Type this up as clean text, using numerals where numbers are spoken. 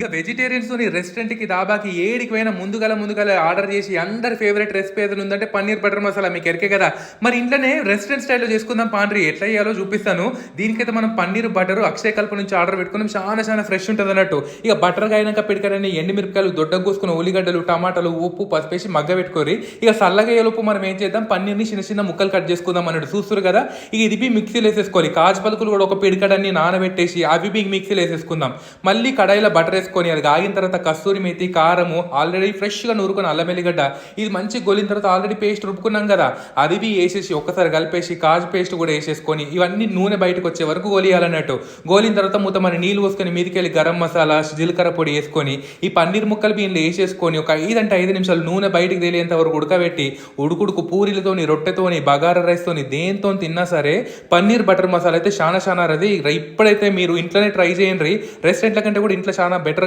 ఇక వెజిటేరియన్స్‌తోని రెస్టారెంట్‌కి, దాబాకి ఏడికి పోయినా ముందుగాల ఆర్డర్ చేసి అందరి ఫేవరెట్ రెసిపీ ఏదైనా ఉందంటే పన్నీర్ బటర్ మసాలా మీకు ఎరికే కదా! మరి ఇంట్లోనే రెస్టారెంట్ స్టైల్‌లో చేసుకుందాం పాండ్రి. ఎట్లా చేయాలో చూపిస్తాను. దీనికైతే మనం పన్నీర్ బటరు అక్షయ కల్ప నుంచి ఆర్డర్ పెట్టుకున్నాం. చానా ఫ్రెష్ ఉంటదన్నట్టు. ఇక బటర్‌గా అయినాక పిడికెడన్ని ఎండుమిరపకాయలు, దొడ్డగా కోసుకున్న ఉల్లిగడ్డలు, టమాటాలు, ఉప్పు, పసుపేసి మగ్గబెట్టుకోరి. ఇక సల్లగయ్యేలోపు మనం ఏం చేద్దాం, పన్నీర్‌ని చిన్న ముక్కలు కట్ చేసుకుందాం అన్నట్టు. చూస్తుర్రు కదా! ఇక ఇది మిక్సీలో ఏసేసుకోవాలి. కాజు పలుకులు కూడా ఒక పిడికెడన్ని నానబెట్టేసి అవి మిక్సీలో ఏసేసుకుందాం. మళ్ళీ కడాయిలో బటర్ వేసుకొని అది ఆగిన తర్వాత కస్తూరి మేతి, కారము, ఆల్రెడీ ఫ్రెష్గా నూరుకున్న అల్లం ఎల్లిగడ్డ, ఇది మంచి గొలిన తర్వాత ఆల్రెడీ పేస్ట్ రుబ్బుకున్నాం కదా, అది వేసేసి ఒక్కసారి కలిపేసి కాజు పేస్ట్ కూడా వేసేసుకొని ఇవన్నీ నూనె బయటకు వచ్చే వరకు గోలియాలన్నట్టు. గోలిన తర్వాత మన నీళ్ళు పోసుకొని మీదికెళ్ళి గరం మసాలా, జీలకర్ర పొడి వేసుకొని ఈ పన్నీర్ ముక్కలు దీనిలో వేసేసుకొని ఒక 5 నిమిషాలు నూనె బయటకు తేలేంత వరకు ఉడకబెట్టి ఉడుకుడుకు పూరీలతోని, రొట్టెతోని, బగారా రైస్తోని దేంతో తిన్నా సరే పన్నీర్ బటర్ మసాలా అయితే చాలా రది. ఇప్పుడైతే మీరు ఇంట్లోనే ట్రై చేయండి. రెస్టారెంట్ల కంటే కూడా ఇంట్లో చాలా బెటర్